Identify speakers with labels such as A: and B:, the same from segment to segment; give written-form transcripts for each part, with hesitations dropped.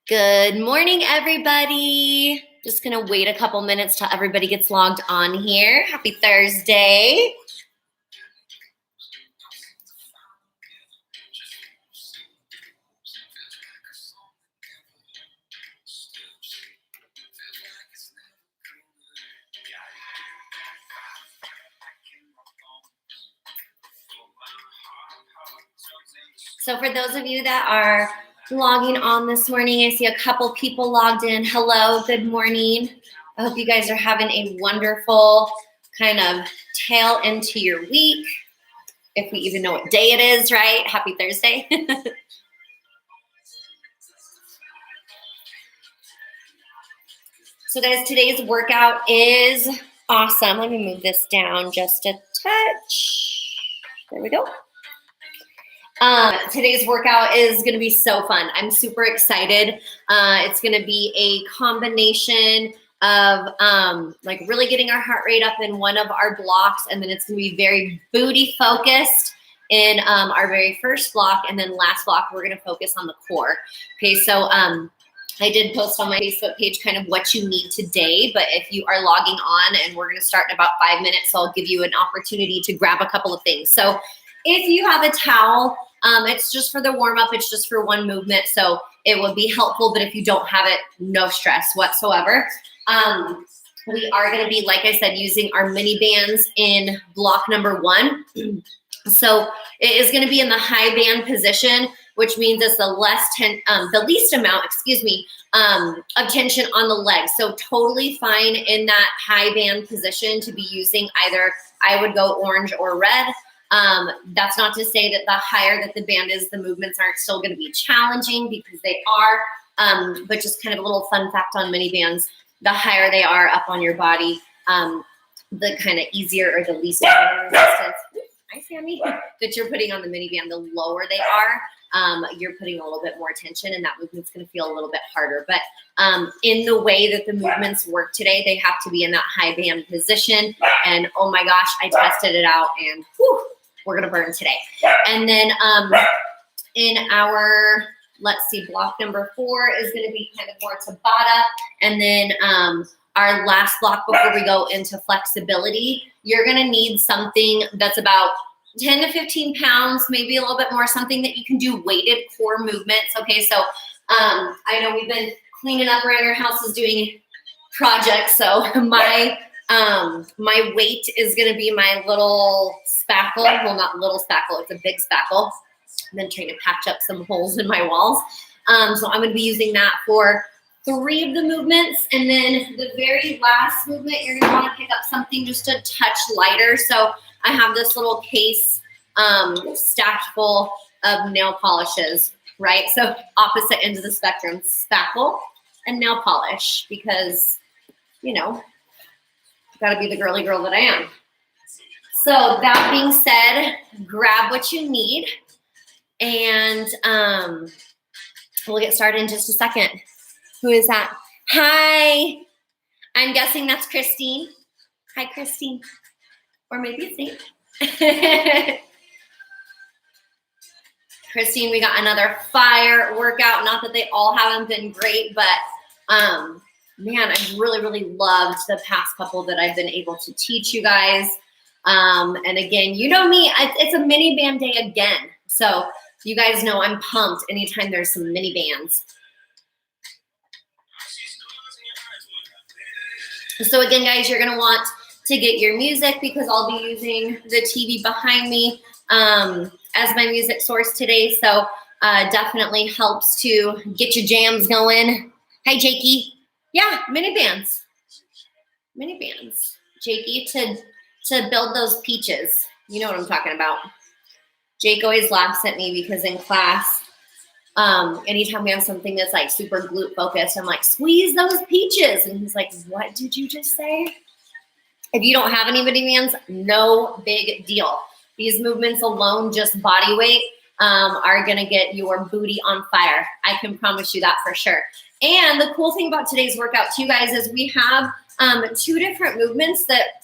A: Good morning, everybody. Just gonna wait a couple minutes till everybody gets logged on here. Happy Thursday. So for those of you that are logging on this morning, I see a couple people logged in. Hello, good morning. I hope you guys are having a wonderful kind of tail into your week. If we even know what day it is, right? Happy Thursday. So guys, today's workout is awesome. Let me move this down just a touch. There we go. Today's workout is going to be so fun. I'm super excited. It's going to be a combination of like really getting our heart rate up in one of our blocks, and then it's going to be very booty focused in our very first block, and then last block we're going to focus on the core. Okay, so I did post on my Facebook page kind of what you need today, but if you are logging on, and we're going to start in about 5 minutes, so I'll give you an opportunity to grab a couple of things. So if you have a towel, it's just for the warm up. It's just for one movement, so it would be helpful. But if you don't have it, no stress whatsoever. We are going to be, like I said, using our mini bands in block number 1. So it is going to be in the high band position, which means it's the least amount, of tension on the legs. So totally fine in that high band position to be using either. I would go orange or red. That's not to say that the higher that the band is, the movements aren't still going to be challenging, because they are. But just kind of a little fun fact on mini bands: the higher they are up on your body, the kind of easier or the least resistance. Hi, Sammy. That you're putting on the mini band, the lower they are, you're putting a little bit more tension, and that movement's going to feel a little bit harder. But in the way that the movements work today, they have to be in that high band position. And oh my gosh, I tested it out, and whew, we're going to burn today. And then in our, let's see, block number 4 is going to be kind of more Tabata. And then our last block before we go into flexibility, you're going to need something that's about 10 to 15 pounds, maybe a little bit more, something that you can do weighted core movements. Okay, so I know we've been cleaning up around your houses doing projects. So my weight is going to be my little spackle. Well, not little spackle, it's a big spackle. I've been trying to patch up some holes in my walls. So I'm going to be using that for 3 of the movements. And then the very last movement, you're going to want to pick up something just a touch lighter. So I have this little case stacked full of nail polishes, right? So opposite ends of the spectrum, spackle and nail polish, because, you know, got to be the girly girl that I am. So that being said, grab what you need, and we'll get started in just a second. Who is that? Hi. I'm guessing that's Christine. Hi, Christine. Or maybe it's Nate. Christine, we got another fire workout. Not that they all haven't been great, but man, I've really, really loved the past couple that I've been able to teach you guys. And again, you know me, it's a mini band day again. So you guys know I'm pumped anytime there's some mini bands. So again, guys, you're going to want to get your music, because I'll be using the TV behind me as my music source today. So definitely helps to get your jams going. Hi, Jakey. Yeah, mini bands. Mini bands. Jakey, to build those peaches. You know what I'm talking about. Jake always laughs at me because in class, anytime we have something that's like super glute focused, I'm like, squeeze those peaches. And he's like, what did you just say? If you don't have any mini bands, no big deal. These movements alone, just body weight, are going to get your booty on fire. I can promise you that for sure. And the cool thing about today's workout too, guys, is we have 2 different movements that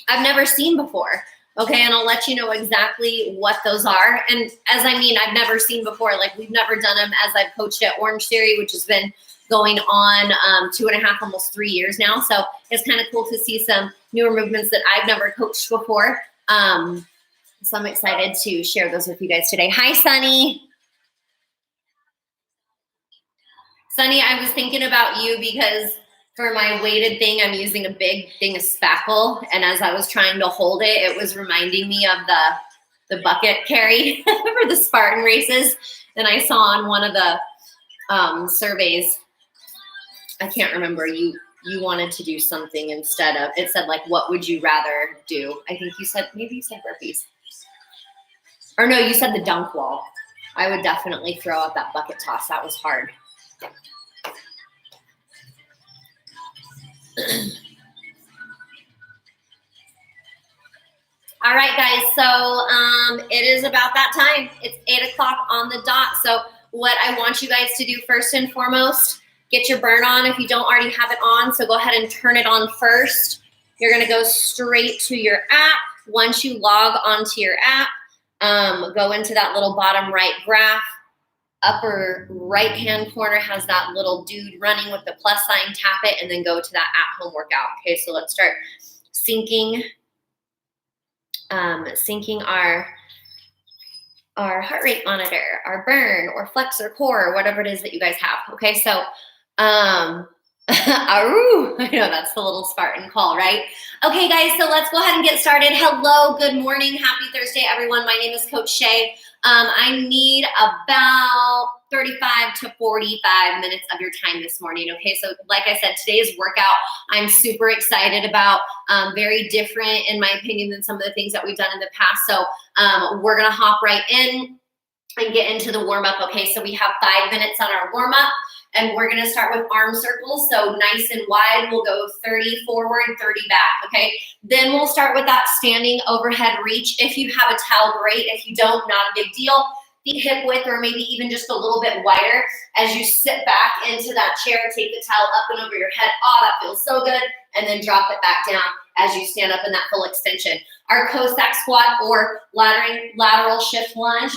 A: I've never seen before. Okay, and I'll let you know exactly what those are. And I've never seen before. Like, we've never done them as I've coached at Orange Theory, which has been going on 2.5, almost 3 years now. So it's kind of cool to see some newer movements that I've never coached before. So I'm excited to share those with you guys today. Hi, Sunny. Sunny, I was thinking about you because for my weighted thing, I'm using a big thing of spackle. And as I was trying to hold it, it was reminding me of the bucket carry for the Spartan races. And I saw on one of the surveys, I can't remember, you wanted to do something instead of, it said like, what would you rather do? I think maybe you said burpees. Or no, you said the dunk wall. I would definitely throw out that bucket toss. That was hard. All right, guys, so it is about that time. It's 8 o'clock on the dot. So what I want you guys to do first and foremost, get your burn on if you don't already have it on. So go ahead and turn it on first. You're going to go straight to your app. Once you log onto your app, go into that little bottom right graph. Upper right-hand corner has that little dude running with the plus sign. Tap it and then go to that at-home workout. Okay, so let's start syncing our heart rate monitor, our burn, or flex or core, or whatever it is that you guys have. Okay, so I know that's the little Spartan call, right? Okay, guys, so let's go ahead and get started. Hello, good morning, happy Thursday, everyone. My name is Coach Shay. I need about 35 to 45 minutes of your time this morning. Okay, so like I said, today's workout, I'm super excited about, very different in my opinion than some of the things that we've done in the past. So we're gonna hop right in and get into the warm up. Okay, so we have 5 minutes on our warm up. And we're going to start with arm circles. So nice and wide, we'll go 30 forward, 30 back, okay? Then we'll start with that standing overhead reach. If you have a towel, great. If you don't, not a big deal. Feet hip width or maybe even just a little bit wider. As you sit back into that chair, take the towel up and over your head. Oh, that feels so good. And then drop it back down as you stand up in that full extension. Our Cossack squat or lateral shift lunge.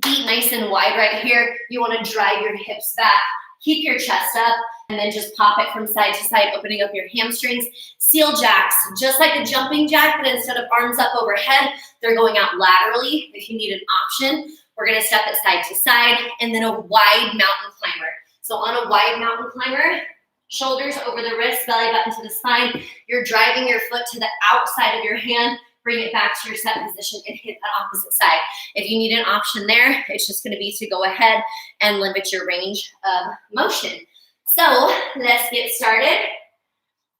A: Feet nice and wide right here. You want to drive your hips back. Keep your chest up and then just pop it from side to side, opening up your hamstrings. Seal jacks, just like a jumping jack, but instead of arms up overhead, they're going out laterally. If you need an option, we're going to step it side to side, and then a wide mountain climber. So on a wide mountain climber, shoulders over the wrists, belly button to the spine. You're driving your foot to the outside of your hand. Bring it back to your set position and hit that opposite side. If you need an option there, it's just going to be to go ahead and limit your range of motion. So let's get started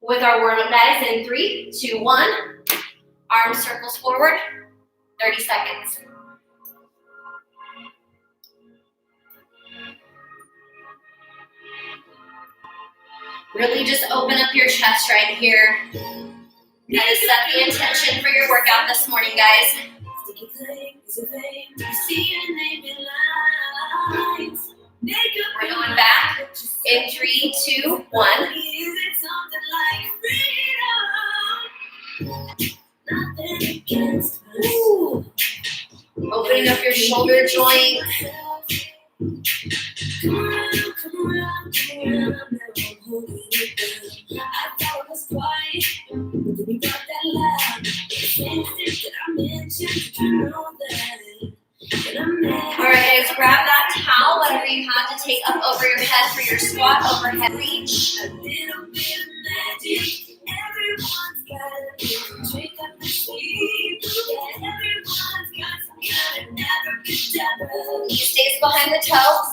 A: with our warm-up, guys. In 3, 2, 1. Arm circles forward. 30 seconds. Really just open up your chest right here. Kind of set the intention for your workout this morning, guys. We're going back in 3, 2, 1. Ooh. Opening up your shoulder joint. All right, guys, grab that towel, whatever you have to take up over your head for your squat overhead reach. Knee stays behind the toes.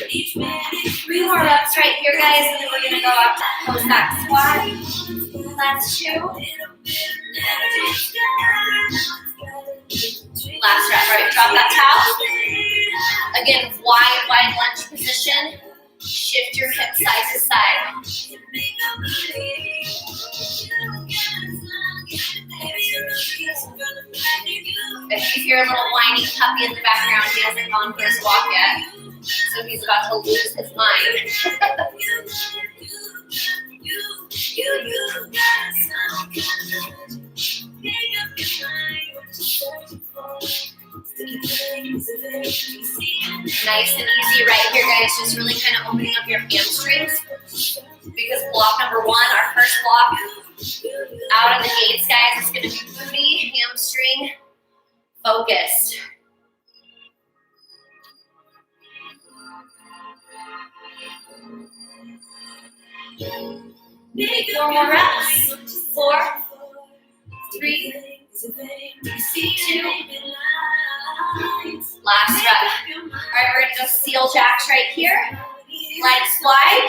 A: Each guys, and then we're gonna go up to post back squat. Last 2. Last rep. All right, drop that towel. Again, wide lunge position. Shift your hips side to side. If you hear a little whiny puppy in the background, he hasn't gone for his walk yet, so he's about to lose his mind. Nice and easy right here, guys. Just really kind of opening up your hamstrings, because block number 1, our first block out of the gates, guys, is going to be booty, hamstring focused. Make 4 more reps. 4, 3, 2. Last rep. All right, we're gonna go seal jacks right here. Legs wide.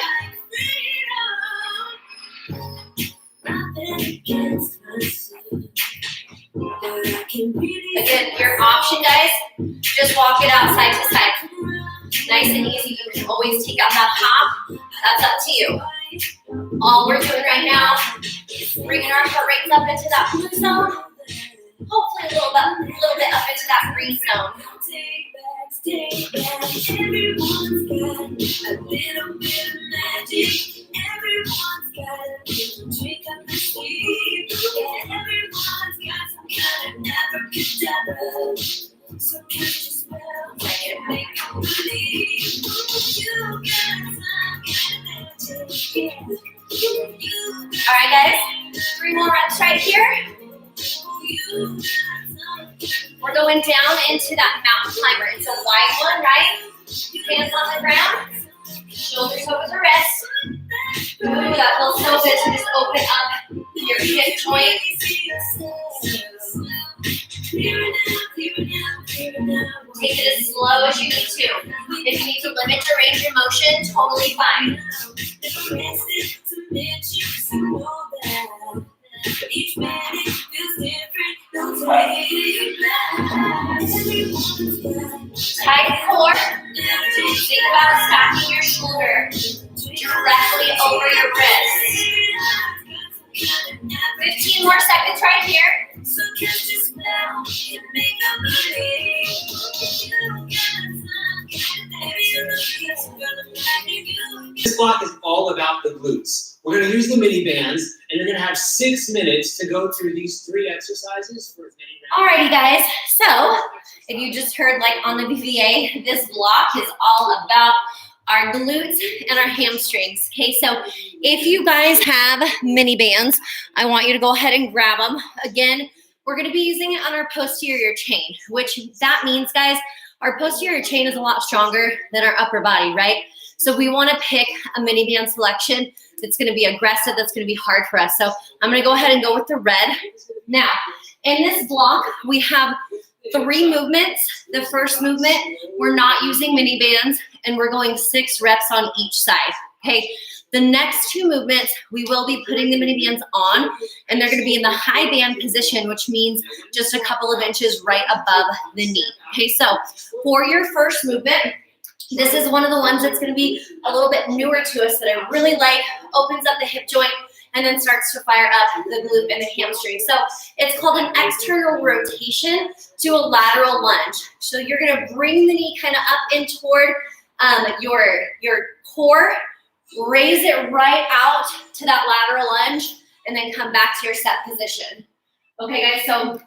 A: Again, your option, guys, just walk it out side to side. Nice and easy. You can always take out that hop. That's up to you. All we're doing right now is bringing our heart rates up into that blue zone. Hopefully a little bit up into that green zone. Everyone's got a little bit of magic. Everyone's got a little trick up their sleeve. Yeah, everyone's got some kind of abracadabra. So catch your spell and make them believe. You got some kind of magic. All right, guys. 3 more reps right here. We're going down into that mountain climber. It's a wide one, right? Hands on the ground. Shoulders over the wrists. Ooh, that feels so good to just open up your hip joint. Take it as slow as you need to. If you need to limit your range of motion, totally fine. Each minute feels different. Tight core. Think about stacking your shoulder directly over your wrist. 15 more seconds right here. So catch your spell and make a believe.
B: This block is all about the glutes. We're going to use the mini bands, and you're going to have 6 minutes to go through these 3 exercises for as many
A: rounds. Alrighty, guys. So, if you just heard like on the BVA, this block is all about our glutes and our hamstrings. Okay, so if you guys have mini bands, I want you to go ahead and grab them. Again, we're going to be using it on our posterior chain, which that means, guys, our posterior chain is a lot stronger than our upper body, right? So we want to pick a mini band selection that's going to be aggressive, that's going to be hard for us. So I'm going to go ahead and go with the red. Now, in this block, we have 3 movements. The first movement, we're not using mini bands, and we're going 6 reps on each side, okay? The next 2 movements, we will be putting the mini bands on, and they're going to be in the high band position, which means just a couple of inches right above the knee, okay? So for your first movement, this is one of the ones that's going to be a little bit newer to us that I really like, opens up the hip joint, and then starts to fire up the glute and the hamstring. So it's called an external rotation to a lateral lunge. So you're going to bring the knee kind of up in toward your core, raise it right out to that lateral lunge, and then come back to your set position. Okay, guys, so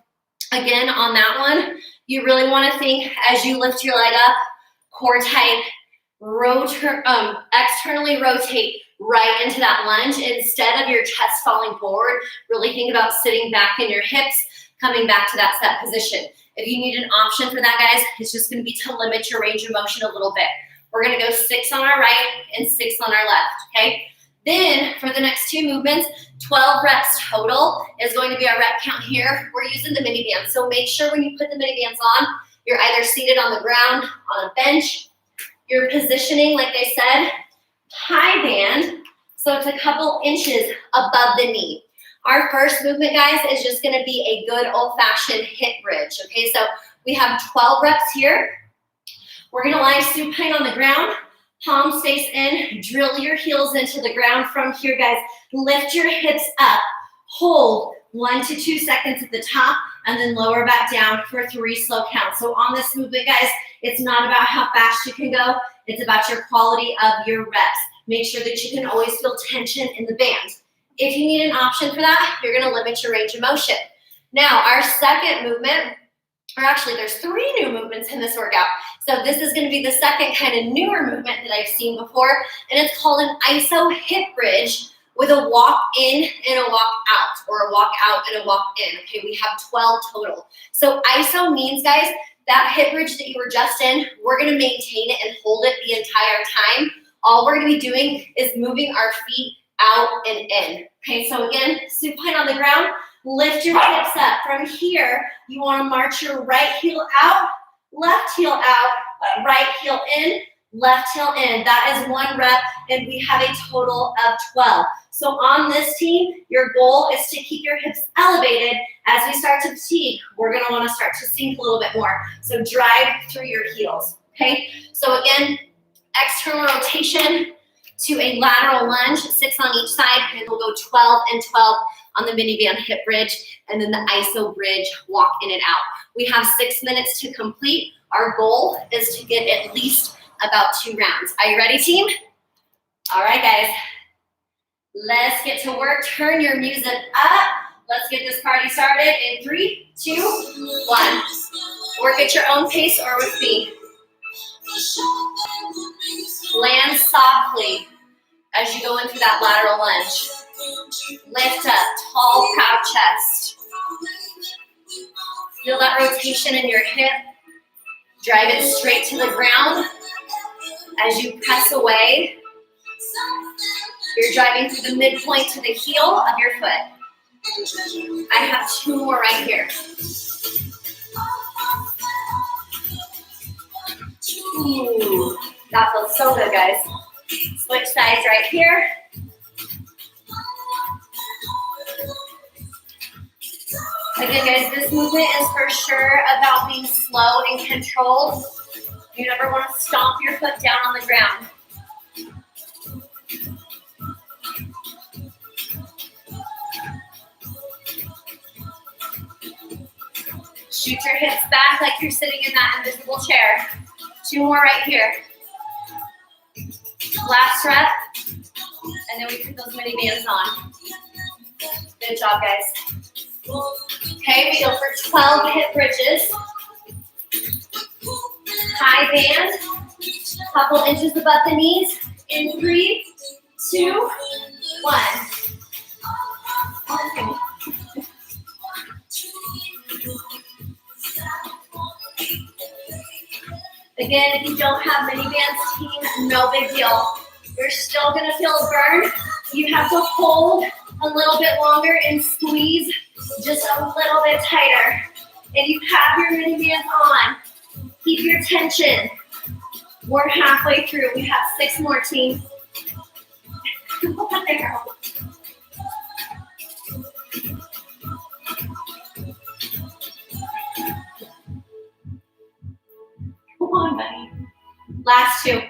A: again, on that one, you really want to think as you lift your leg up, core tight, externally rotate right into that lunge instead of your chest falling forward. Really think about sitting back in your hips, coming back to that set position. If you need an option for that, guys, it's just going to be to limit your range of motion a little bit. We're going to go 6 on our right and 6 on our left, okay? Then for the next 2 movements, 12 reps total is going to be our rep count here. We're using the mini bands. So make sure when you put the mini bands on, you're either seated on the ground, on a bench. You're positioning, like I said, high band. So it's a couple inches above the knee. Our first movement, guys, is just gonna be a good old-fashioned hip bridge, okay? So we have 12 reps here. We're gonna lie supine on the ground, palms face in, drill your heels into the ground from here, guys. Lift your hips up, hold 1 to 2 seconds at the top, and then lower back down for 3 slow counts. So on this movement, guys, it's not about how fast you can go, it's about your quality of your reps. Make sure that you can always feel tension in the band. If you need an option for that, you're gonna limit your range of motion. Now, our second movement, or actually there's 3 new movements in this workout. So this is gonna be the second kind of newer movement that I've seen before, and it's called an iso hip bridge with a walk in and a walk out, or a walk out and a walk in. Okay, we have 12 total. So iso means, guys, that hip bridge that you were just in, we're gonna maintain it and hold it the entire time. All we're gonna be doing is moving our feet out and in. Okay, so again, supine on the ground, lift your hips up. From here, you wanna march your right heel out, left heel out, right heel in, left heel in. That is 1 rep, and we have a total of 12. So on this team, your goal is to keep your hips elevated. As we start to fatigue, we're gonna wanna start to sink a little bit more. So drive through your heels, okay? So again, external rotation to a lateral lunge, 6 on each side, and we'll go 12 and 12 on the mini band hip bridge, and then the iso bridge, walk in and out. We have 6 minutes to complete. Our goal is to get at least about 2 rounds. Are you ready, team? All right, guys. Let's get to work. Turn your music up. Let's get this party started in 3, 2, 1. Work at your own pace or with me. Land softly as you go into that lateral lunge. Lift up, tall, proud chest. Feel that rotation in your hip. Drive it straight to the ground. As you press away, you're driving through the midpoint to the heel of your foot. I have 2 more right here. Ooh, that feels so good, guys. Switch sides right here. Again, guys, this movement is for sure about being slow and controlled. You never want to stomp your foot down on the ground. Shoot your hips back like you're sitting in that invisible chair. 2 more right here. Last rep, and then we put those mini bands on. Good job, guys. Okay, we go for 12 hip bridges. High band, couple inches above the knees. In 3, 2, 1. Okay. Again, if you don't have mini bands, team, no big deal. You're still gonna feel a burn. You have to hold a little bit longer and squeeze just a little bit tighter. If you have your mini bands on, keep your tension. We're halfway through. We have 6 more, team. There. Come on, buddy. Last 2.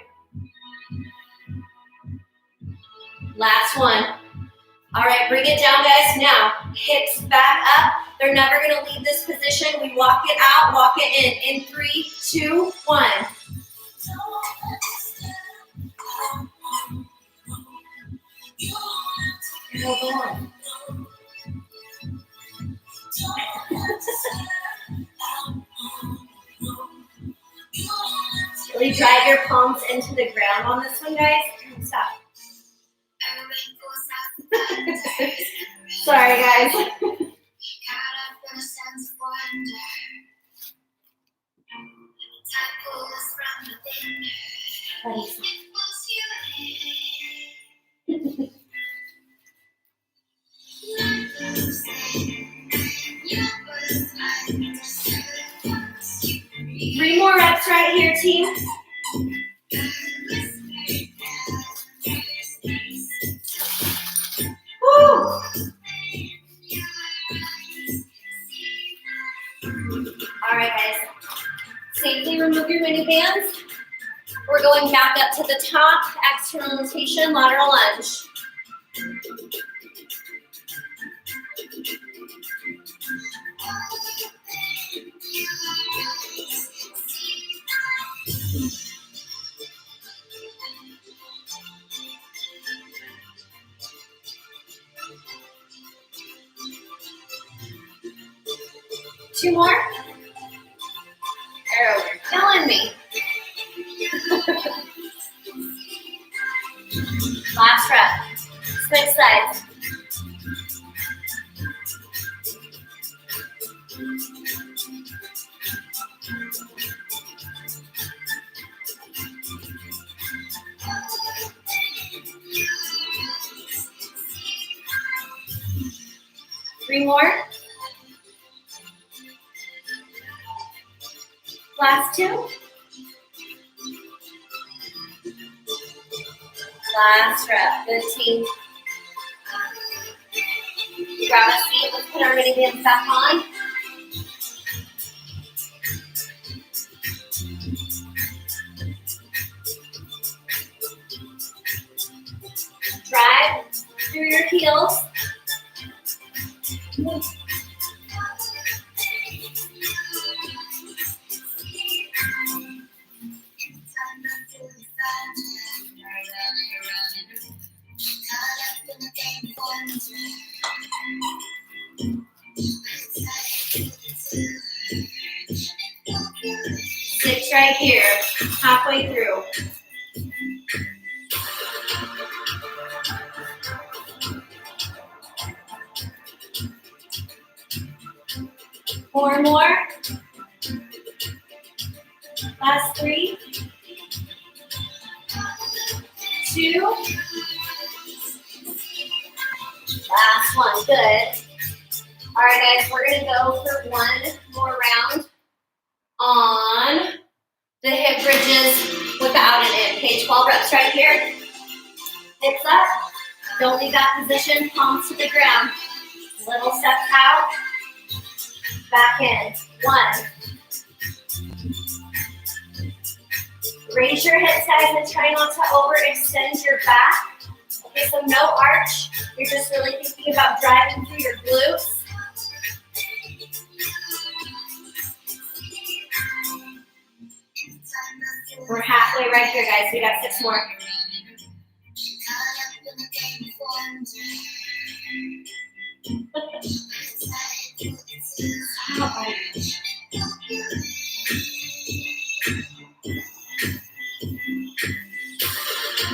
A: Last 1. All right, bring it down, guys. Now, hips back up. They're never going to leave this position. We walk it out, walk it in. In 3, 2, 1. Hold on. Really drive your palms into the ground on this one, guys. Stop. Sorry, guys. Three more reps right here, team. going back up to the top, external rotation, lateral lunge. Two more. Arrow, you're killing me. Last rep. Switch sides. Three more. Last two. Last rep. Good team. Grab a seat. Let's put our mini bands back on. Drive through your heels. Six right here, halfway through. Four more. Last three. Two. Last one, good. All right, guys, we're gonna go for one more round on the hip bridges without an in. Okay, 12 reps right here. Hips up. Don't leave that position. Palms to the ground. Little steps out. Back in. One. Raise your hips, guys, and try not to overextend your back. Okay, so no arch. You're just really thinking about driving through your glutes. We're halfway right here, guys. We got 6 more.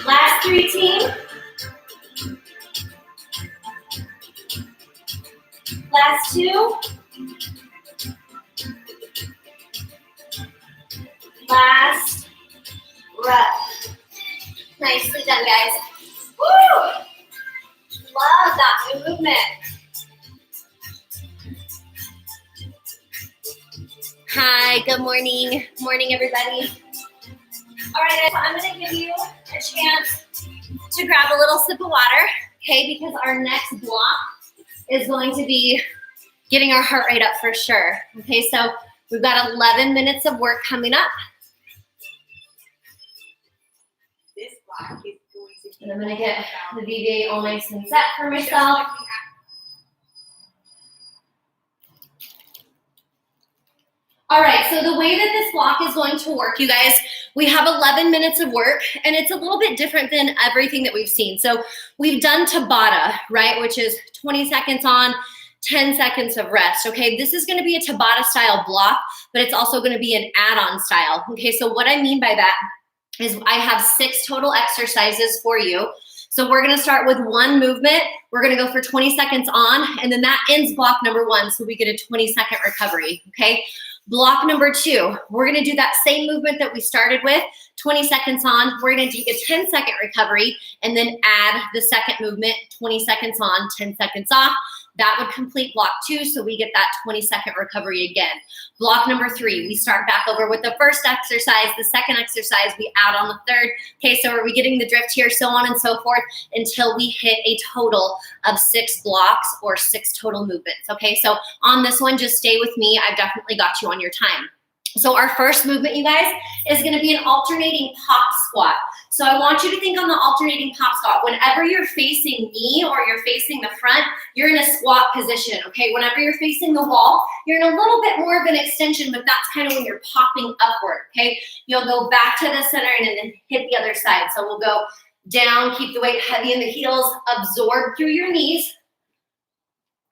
A: Last 3, team. Last 2. Last rep. Nicely done, guys. Woo! Love that movement. Hi, good morning. Morning, everybody. All right, guys, so I'm gonna give you a chance to grab a little sip of water, okay, because our next block is going to be getting our heart rate up for sure. Okay, so we've got 11 minutes of work coming up.
C: This block is going to be
A: And I'm gonna get the VBA all nice and set for myself. All right, so the way that this block is going to work, you guys, we have 11 minutes of work, and it's a little bit different than everything that we've seen. So we've done Tabata, right, which is 20 seconds on, 10 seconds of rest, okay? This is gonna be a Tabata style block, but it's also gonna be an add-on style, okay? So what I mean by that is I have 6 total exercises for you. So we're gonna start with one movement. We're gonna go for 20 seconds on, and then that ends block number 1, so we get a 20-second recovery, okay? Block number 2, we're gonna do that same movement that we started with, 20 seconds on, we're gonna take a 10-second recovery, and then add the second movement, 20 seconds on, 10 seconds off. That would complete block 2, so we get that 20-second recovery again. Block number 3, we start back over with the first exercise, the second exercise, we add on the third. Okay, so are we getting the drift here, so on and so forth, until we hit a total of 6 blocks or 6 total movements. Okay, so on this one, just stay with me. I've definitely got you on your time. So our first movement, you guys, is gonna be an alternating pop squat. So I want you to think on the alternating pop squat. Whenever you're facing me or you're facing the front, you're in a squat position, okay? Whenever you're facing the wall, you're in a little bit more of an extension, but that's kind of when you're popping upward, okay? You'll go back to the center and then hit the other side. So we'll go down, keep the weight heavy in the heels, absorb through your knees,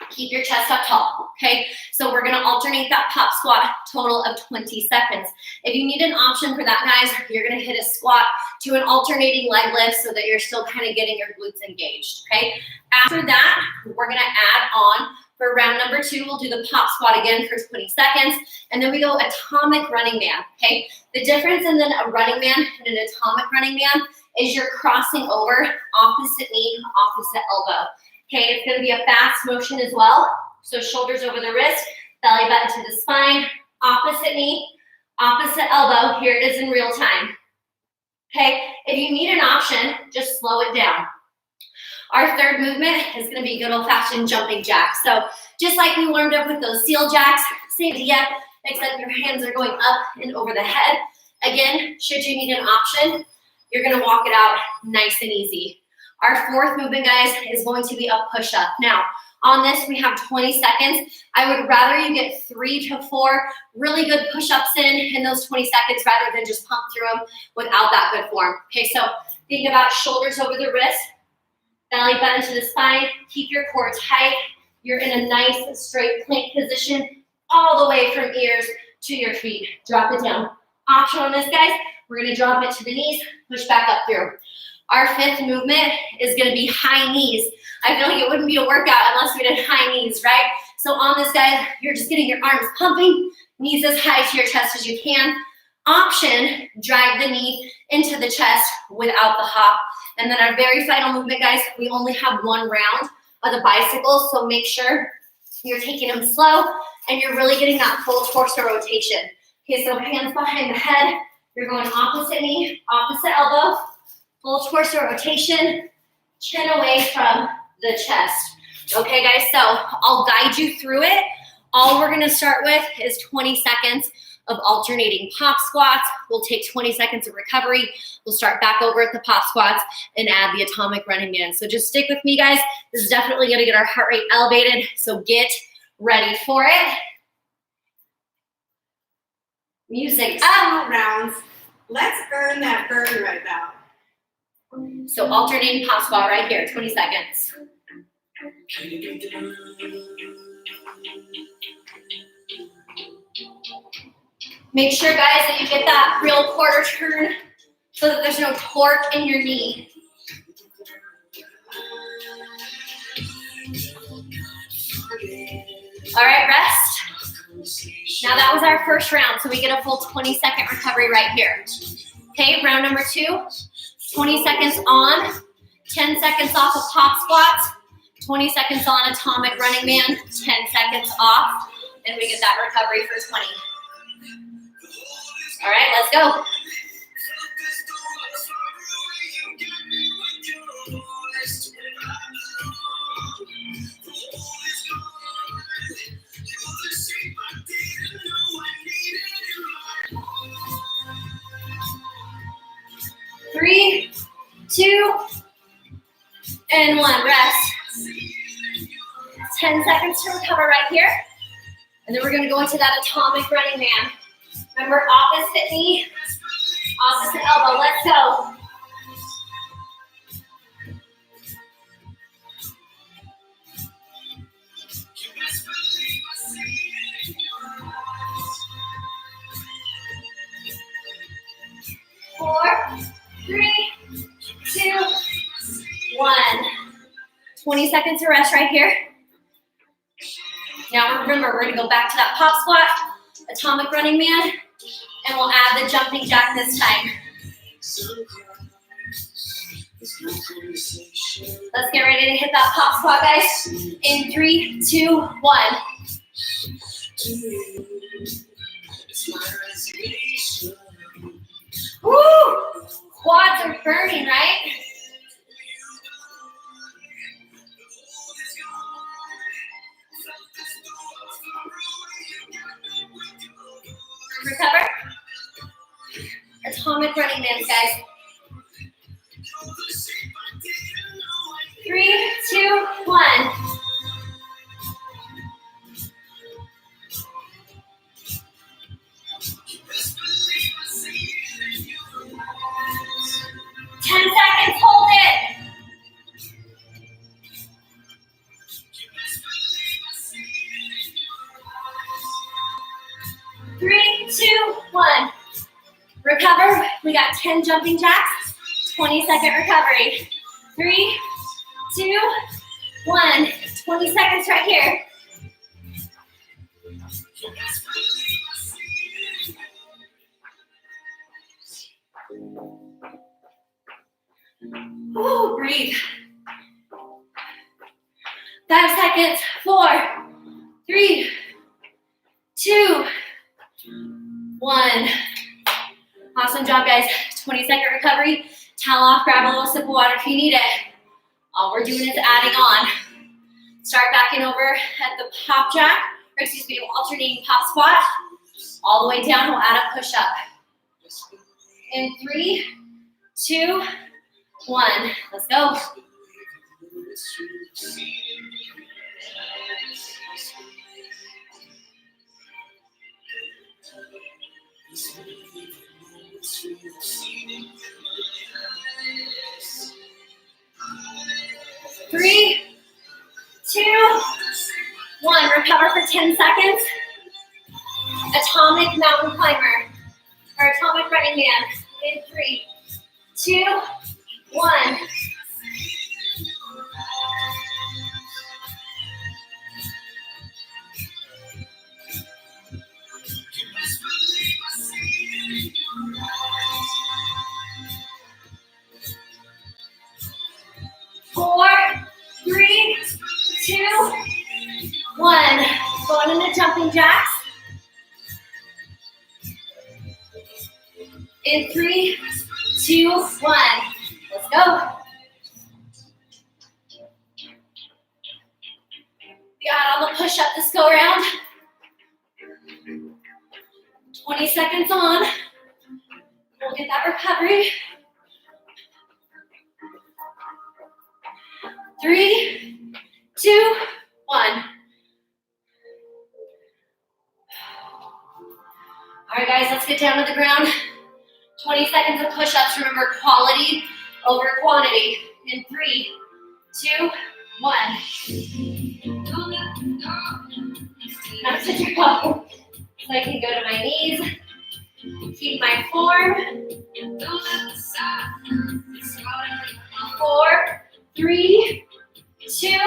A: keep your chest up tall, okay? So we're gonna alternate that pop squat, total of 20 seconds. If you need an option for that, guys, you're gonna hit a squat to an alternating leg lift so that you're still kind of getting your glutes engaged, okay? After that, we're gonna add on, for round number 2, we'll do the pop squat again for 20 seconds, and then we go atomic running man, okay? The difference in then a running man and an atomic running man is you're crossing over opposite knee, opposite elbow. Okay, it's gonna be a fast motion as well. So shoulders over the wrist, belly button to the spine, opposite knee, opposite elbow. Here it is in real time. Okay, if you need an option, just slow it down. Our third movement is gonna be good old-fashioned jumping jacks. So just like we warmed up with those seal jacks, same idea, except your hands are going up and over the head. Again, should you need an option, you're gonna walk it out nice and easy. Our fourth movement, guys, is going to be a push-up. Now, on this, we have 20 seconds. I would rather you get 3 to 4 really good push-ups in those 20 seconds rather than just pump through them without that good form. Okay, so think about shoulders over the wrist, belly button to the spine, keep your core tight. You're in a nice straight plank position all the way from ears to your feet. Drop it down. Option on this, guys, we're gonna drop it to the knees, push back up through. Our fifth movement is gonna be high knees. I feel like it wouldn't be a workout unless we did high knees, right? So on this, guys, you're just getting your arms pumping, knees as high to your chest as you can. Option, drive the knee into the chest without the hop. And then our very final movement, guys, we only have 1 round of the bicycles, so make sure you're taking them slow and you're really getting that full torso rotation. Okay, so hands behind the head, you're going opposite knee, opposite elbow, full torso rotation, chin away from the chest. Okay, guys, so I'll guide you through it. All we're gonna start with is 20 seconds of alternating pop squats. We'll take 20 seconds of recovery. We'll start back over at the pop squats and add the atomic running man. So just stick with me, guys. This is definitely gonna get our heart rate elevated, so get ready for it. Music up.
C: Rounds. Let's earn that burn right now.
A: So alternating pop squat right here, 20 seconds. Make sure, guys, that you get that real quarter turn so that there's no torque in your knee. All right, rest. Now that was our first round, so we get a full 20-second recovery right here. Okay, round number 2, 20 seconds on, 10 seconds off of pop squats, 20 seconds on atomic running man, 10 seconds off, and we get that recovery for 20. All right, let's go. Three, 2, and 1. Rest. 10 seconds to recover right here. And then we're going to go into that atomic running man. Remember, opposite knee, opposite elbow. Let's go. Four, 3, 2, 1. 20 seconds to rest right here. Now remember, we're gonna go back to that pop squat, atomic running man, and we'll add the jumping jack this time. Let's get ready to hit that pop squat, guys. In 3, 2, 1. Woo! Quads are burning, right? Recover. seconds, guys. 3, 2, 1. Ten seconds, hold it. 3, 2, 1. Recover. We got 10 jumping jacks, 20-second recovery. 3, 2, 1. 20 seconds right here. Ooh, breathe. 5 seconds. 4, 3, 2, 1. Awesome job, guys. 20-second recovery. Towel off, grab a little sip of water if you need it. All we're doing is adding on. Start backing over at the pop jack, or excuse me, alternating pop squat. All the way down, we'll add a push up. In 3, 2, 1. Let's go. Three, 2, 1. Recover for 10 seconds. Atomic mountain climber, or atomic running man. In 3, 2, 1. Four, 3, 2, 1. Going into jumping jacks. In 3, 2, 1. Let's go. We got all the push-up this go around. 20 seconds on. We'll get that recovery. 3, 2, 1. All right, guys, let's get down to the ground. 20 seconds of push-ups. Remember, quality over quantity. In 3, 2, 1. Now to go. So I can go to my knees. Keep my form. 4, 3, 2,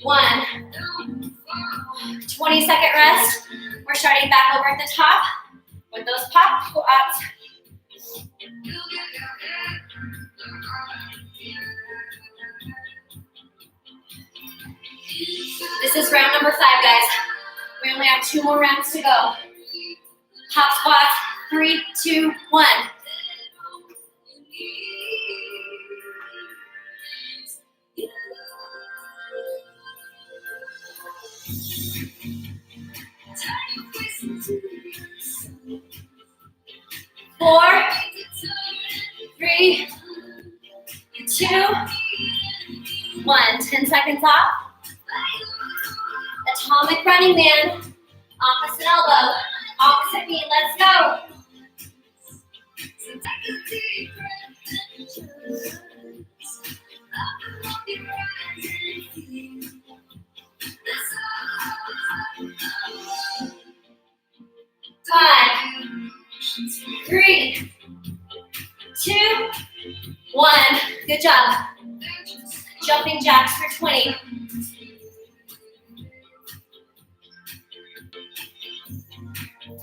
A: 1. 20-second rest. We're starting back over at the top with those pop squats. This is round number 5, guys. We only have 2 more rounds to go. Pop squats. 3, 2, 1. Four, 3, 2, 1. 10 seconds off. Atomic running man. Opposite elbow. Opposite knee. Let's go. Five, 3, 2, 1. Good job. Jumping jacks for 20.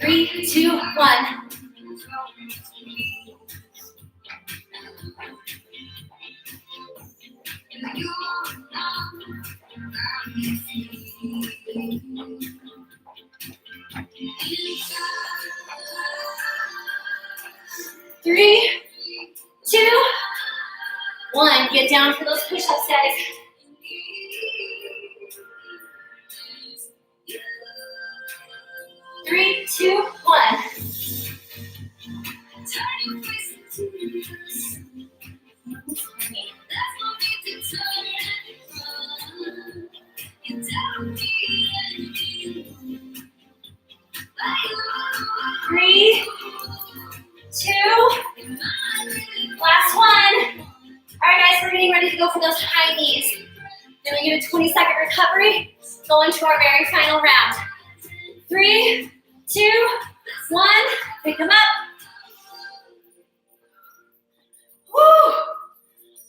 A: Three, 2, 1. Three, 2, 1. Get down for those push-ups, guys. Three, 2, 1. knees. Then we get a 20-second recovery. Go into our very final round. 3, 2, 1. Pick them up. Woo!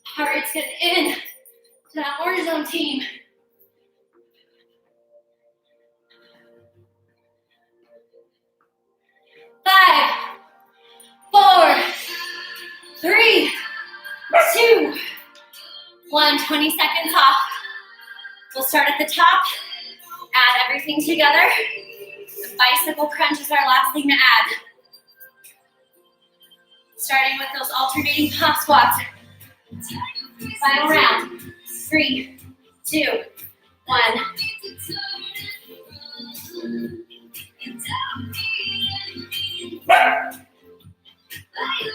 A: Heart rate's getting in to that orange zone team. 5, 4, 3, 2, 1. 20 seconds off. We'll start at the top. Add everything together. The bicycle crunch is our last thing to add. Starting with those alternating pop squats. Final round. 3, 2, 1.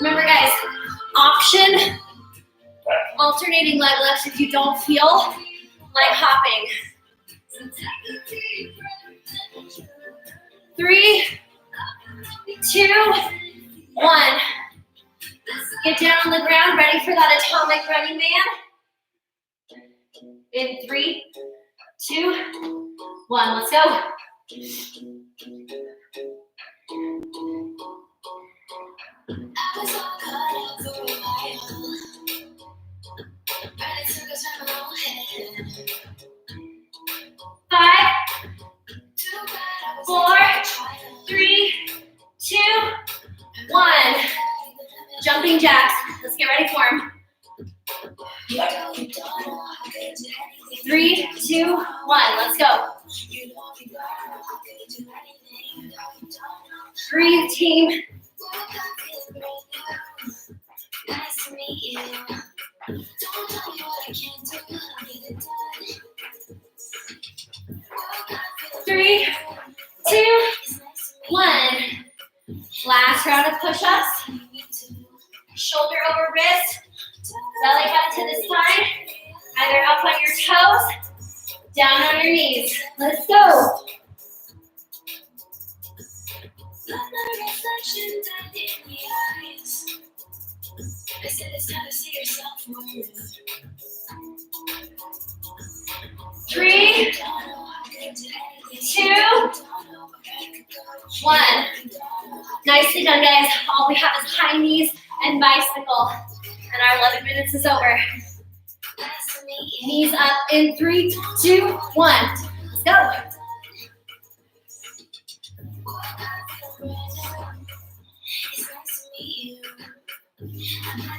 A: Remember, guys, option alternating leg lifts if you don't feel like hopping. 3, 2, 1. Get down on the ground, ready for that atomic running man. In 3, 2, 1. Let's go. Five, 4, 3, 2, 1. Jumping jacks. Let's get ready for them. 3, 2, 1. Let's go. Breathe, team. Nice to meet you. Don't tell me what I can't do. I'll get it done. 3, 2, 1. Last round of push-ups. Shoulder over wrist. Belly up to the side. Either up on your toes, down on your knees. Let's go. Let my reflection down in the eyes. I said it's time to see yourself worth. 3, 2, 1. Nicely done, guys. All we have is high knees and bicycle. And our 11 minutes is over. Knees up in 3, 2, 1. Let's go.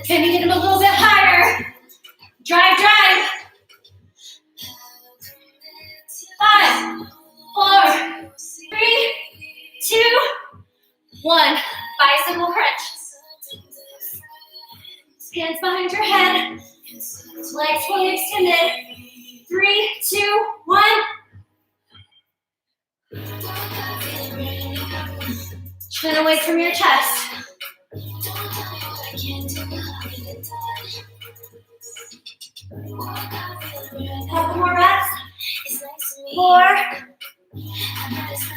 A: Can you get them a little bit higher? Drive, drive. 5, 4, 3, 2, 1. Bicycle crunch. Hands behind your head. Legs fully extended. 3, 2, 1. Chin away from your chest. Couple more reps. 4,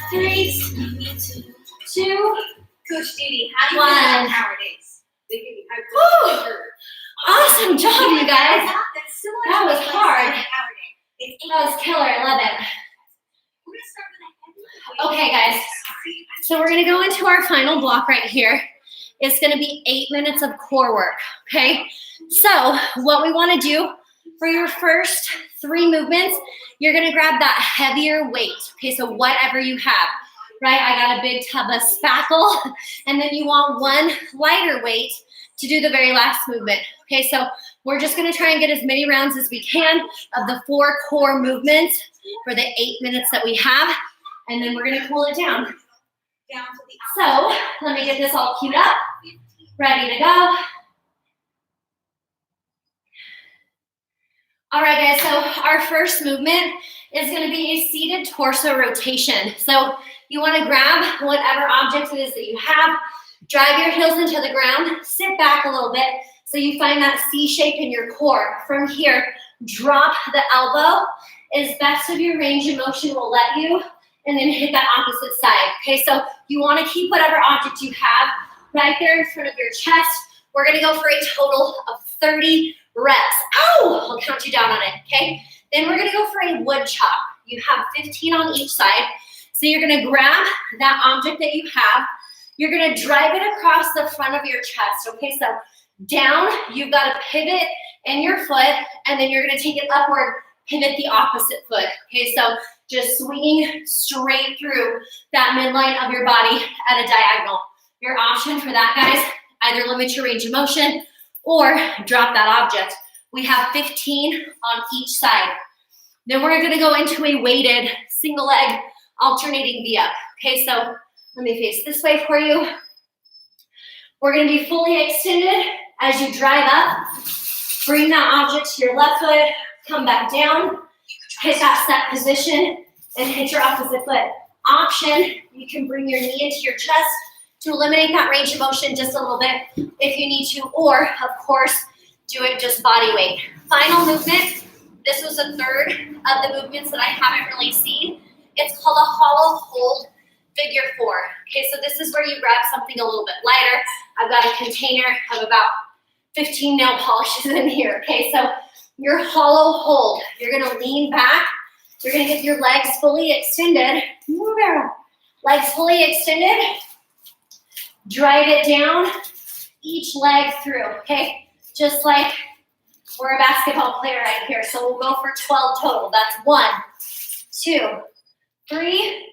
A: 3, 2,
C: Coach Didi, how do you
A: 1.
C: feel about Power Days? They give you high
A: Woo! Awesome job, you guys.
C: That's similar
A: That
C: to
A: was
C: like
A: hard.
C: Power Day. It's
A: That was killer. I love it.
C: We're gonna start with a heavy weight.
A: Okay, guys. So we're going to go into our final block right here. It's going to be 8 minutes of core work, okay? So what we want to do for your first 3 movements, you're going to grab that heavier weight, okay? So whatever you have, right? I got a big tub of spackle, and then you want one lighter weight to do the very last movement, okay? So we're just going to try and get as many rounds as we can of the 4 core movements for the 8 minutes that we have, and then we're going to cool it down.
C: Down to the
A: So let me get this all queued up, ready to go. All right, guys, so our first movement is going to be a seated torso rotation. So you want to grab whatever object it is that you have, drive your heels into the ground, sit back a little bit so you find that C shape in your core. From here, drop the elbow as best of your range of motion will let you, and then hit that opposite side, okay? So you wanna keep whatever object you have right there in front of your chest. We're gonna go for a total of 30 reps. Ow! I'll count you down on it, okay? Then we're gonna go for a wood chop. You have 15 on each side. So you're gonna grab that object that you have. You're gonna drive it across the front of your chest, okay? So down, you've got to pivot in your foot, and then you're gonna take it upward, pivot the opposite foot, okay? So just swinging straight through that midline of your body at a diagonal. Your option for that, guys, either limit your range of motion or drop that object. We have 15 on each side. Then we're gonna go into a weighted single leg alternating V-up. Okay, so let me face this way for you. We're gonna be fully extended as you drive up. Bring that object to your left foot, come back down, hit that set position, and hit your opposite foot. Option, you can bring your knee into your chest to eliminate that range of motion just a little bit if you need to, or of course, do it just body weight. Final movement. This was a third of the movements that I haven't really seen. It's called a hollow hold figure 4. Okay, so this is where you grab something a little bit lighter. I've got a container of about 15 nail polishes in here. Okay, so your hollow hold. You're gonna lean back. You're gonna get your legs fully extended. Move around. Legs fully extended. Drive it down. Each leg through. Okay, just like we're a basketball player right here. So we'll go for 12 total. That's 1, 2, 3.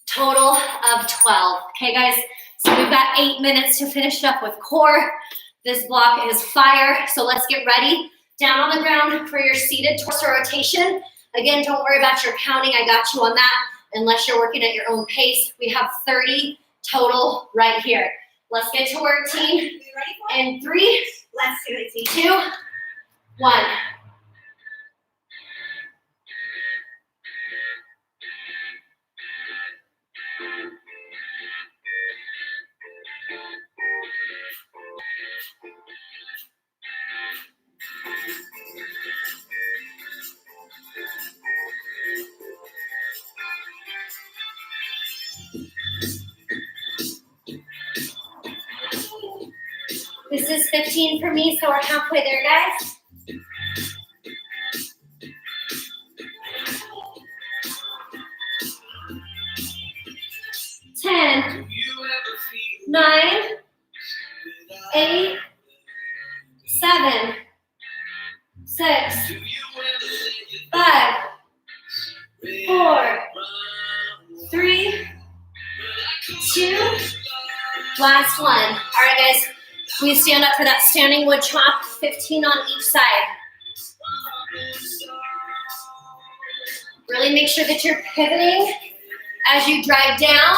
A: Total of 12. Okay, guys, so we've got 8 minutes to finish up with core. This block is fire, so let's get ready. Down on the ground for your seated torso rotation. Again, don't worry about your counting. I got you on that, unless you're working at your own pace. We have 30 total right here. Let's get to work, team.
C: You ready for it?
A: In 3,
C: Let's do it, team.
A: 2, 1. This is 15 for me, so we're halfway there, guys. Ten, 9, 8, 7, 6, 5, 4, 3, 2, last one. All right, guys. We stand up for that standing wood chop, 15 on each side. Really make sure that you're pivoting as you drive down.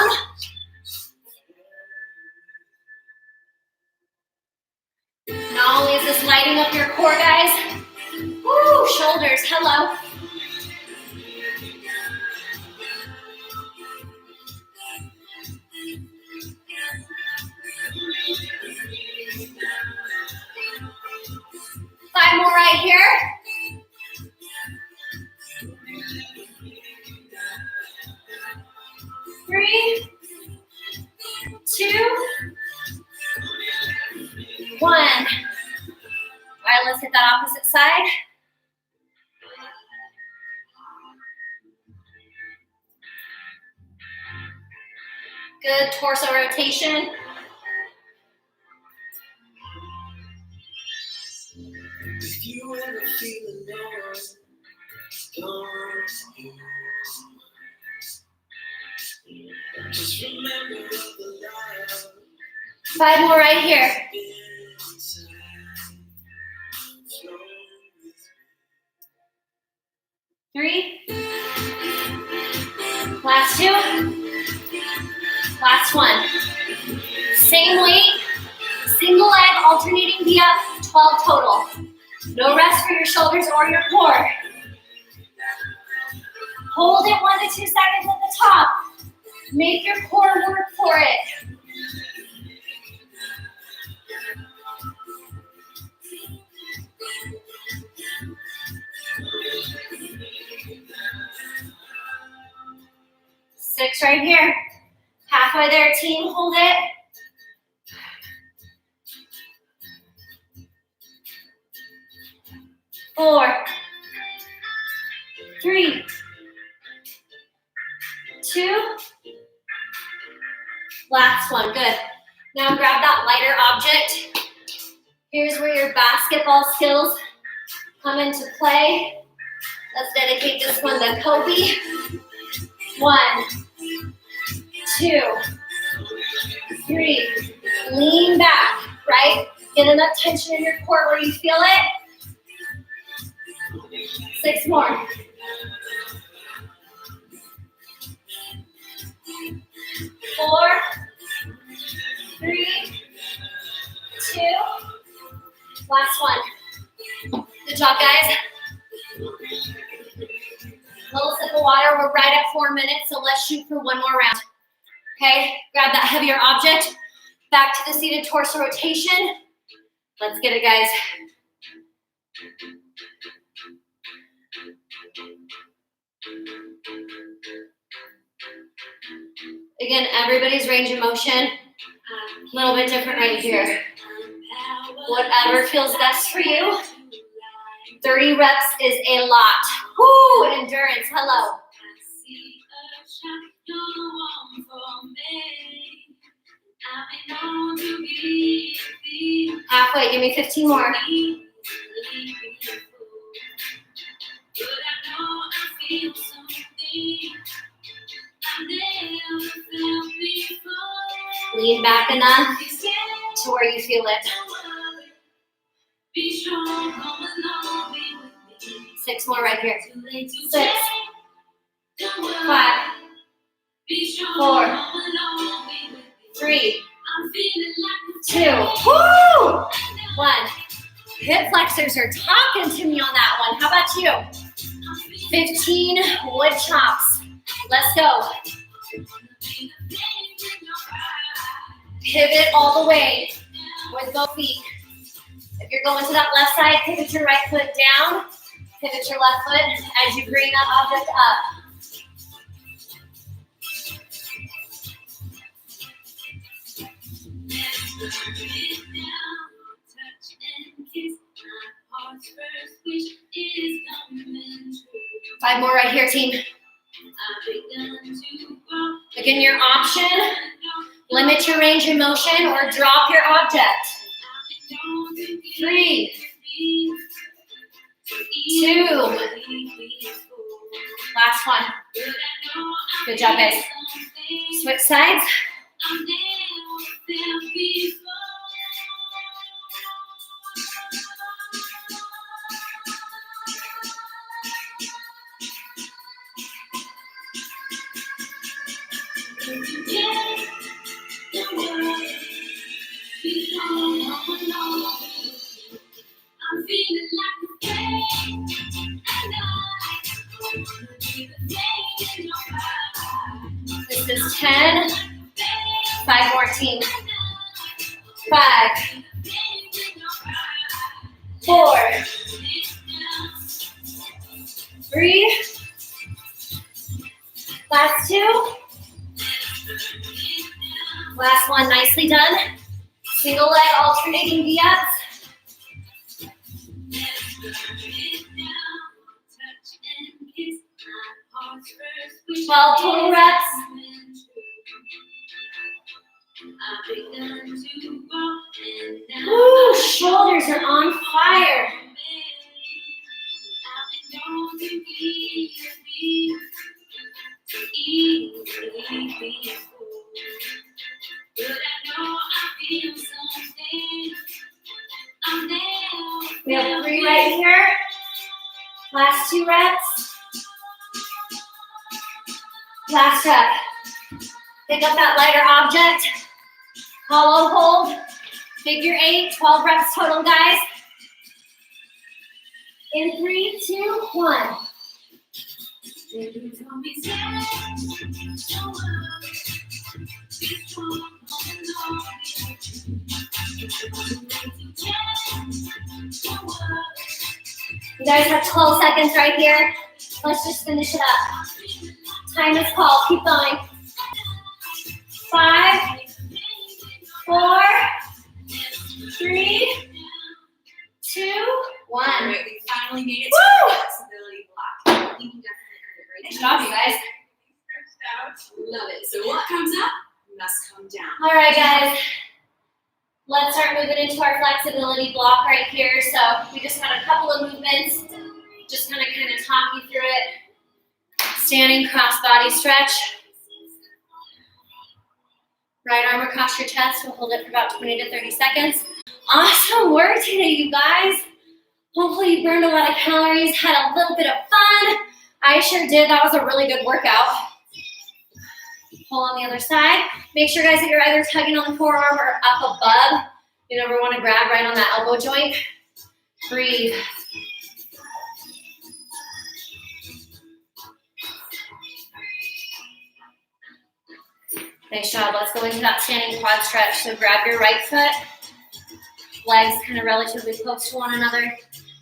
A: Not only is this lighting up your core, guys. Woo, shoulders, hello. Five more right here. Three, 2, 1. All right, let's hit that opposite side. Good torso rotation.
D: If you ever feel alone, just remember the love.
A: 5 more right here.
D: Inside.
A: 3. Last 2. Last 1. Same weight. Single leg alternating V-up, 12 total. No rest for your shoulders or your core. Hold it 1 to 2 seconds at the top. Make your core work for it. Six right here. Halfway there, team. Hold it. 4, 3, 2. Last one, good. Now grab that lighter object. Here's where your basketball skills come into play. Let's dedicate this one to Kobe. 1, 2, 3. Lean back, right? Get enough tension in your core where you feel it. 6 more. 4, 3, 2. Last one. Good job, guys. Little sip of water. We're right at 4 minutes, so let's shoot for one more round. Okay, grab that heavier object. Back to the seated torso rotation. Let's get it, guys. Again, everybody's range of motion, a little bit different right here. Whatever feels best for you. 30 reps is a lot. Woo, endurance, hello. Halfway, give me 15 more. Lean back enough to where you feel it. 6 more right here. 6, 5, 4, 3, 2, woo! 1. Hip flexors are talking to me on that one. How about you? 15 wood chops. Let's go. Pivot all the way with both feet. If you're going to that left side, pivot your right foot down. Pivot your left foot as you bring that object up. Five more right here, team. Again, your option, limit your range of motion or drop your object. 3, 2. Last one. Good job, guys. Switch sides. This is 10. 5 more, team. 5, 4, 3. Last 2. Last one, nicely done. Single leg alternating V-ups. 12 total reps. Woo, shoulders are on fire. We have 3 right here. Last 2 reps. Last rep. Pick up that lighter object. Hollow hold. Figure 8. 12 reps total, guys. In 3, 2, 1. You guys have 12 seconds right here. Let's just finish it up. Time is called. Keep going. 5, 4, 3, 2, 1.
C: All right, we finally made it to
A: Woo!
C: the flexibility block. You can definitely earn it, right?
A: Good job, you guys.
C: Love it. So what comes up must come down.
A: All right, guys. Let's start moving into our flexibility block right here. So we just got a couple of movements. Just kind of talk you through it. Standing cross body stretch. Right arm across your chest. We'll hold it for about 20 to 30 seconds. Awesome work today, you guys. Hopefully you burned a lot of calories, had a little bit of fun. I sure did. That was a really good workout. Pull on the other side. Make sure, guys, that you're either tugging on the forearm or up above. You never want to grab right on that elbow joint. Breathe. Nice job. Let's go into that standing quad stretch. So grab your right foot. Legs kind of relatively close to one another.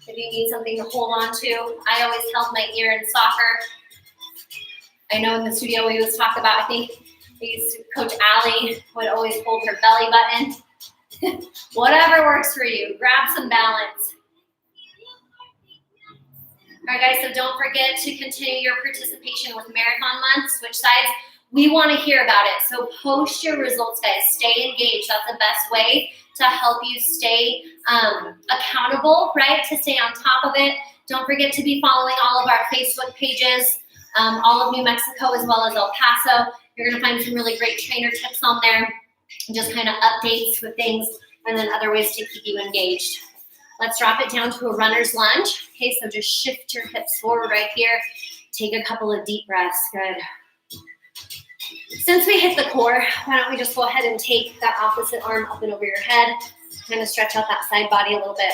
A: If you need something to hold on to. I always held my ear in soccer. I know in the studio we always talk about, I think Coach Allie would always hold her belly button. Whatever works for you. Grab some balance. All right, guys, so don't forget to continue your participation with Marathon Month. Switch sides. We want to hear about it. So post your results, guys. Stay engaged. That's the best way to help you stay accountable, right? To stay on top of it. Don't forget to be following all of our Facebook pages, all of New Mexico as well as El Paso. You're going to find some really great trainer tips on there. Just kind of updates with things and then other ways to keep you engaged. Let's drop it down to a runner's lunge. Okay, so just shift your hips forward right here. Take a couple of deep breaths. Good. Since we hit the core, why don't we just go ahead and take that opposite arm up and over your head. Kind of stretch out that side body a little bit.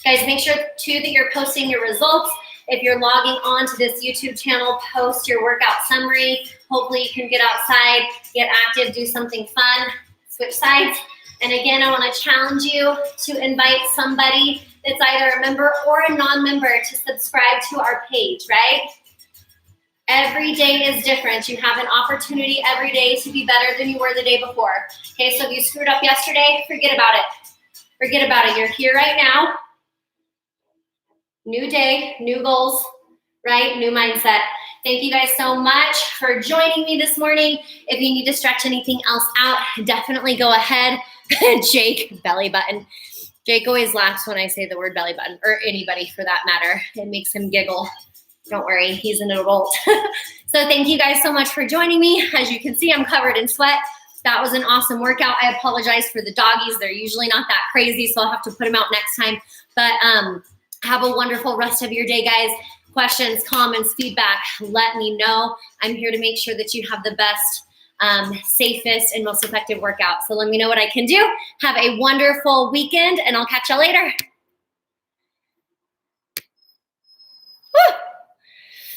A: Guys, make sure too that you're posting your results. If you're logging on to this YouTube channel, post your workout summary. Hopefully you can get outside, get active, do something fun, switch sides. And again, I want to challenge you to invite somebody that's either a member or a non-member to subscribe to our page, right? Every day is different. You have an opportunity every day to be better than you were the day before. Okay, so if you screwed up yesterday, forget about it. Forget about it. You're here right now. New day, new goals, right? New mindset. Thank you guys so much for joining me this morning. If you need to stretch anything else out, definitely go ahead. Jake, belly button. Jake always laughs when I say the word belly button, or anybody for that matter. It makes him giggle. Don't worry, he's an adult. So thank you guys so much for joining me. As you can see, I'm covered in sweat. That was an awesome workout. I apologize for the doggies. They're usually not that crazy, so I'll have to put them out next time. But have a wonderful rest of your day, guys. Questions, comments, feedback, let me know. I'm here to make sure that you have the best, safest, and most effective workout. So let me know what I can do. Have a wonderful weekend, and I'll catch y'all later.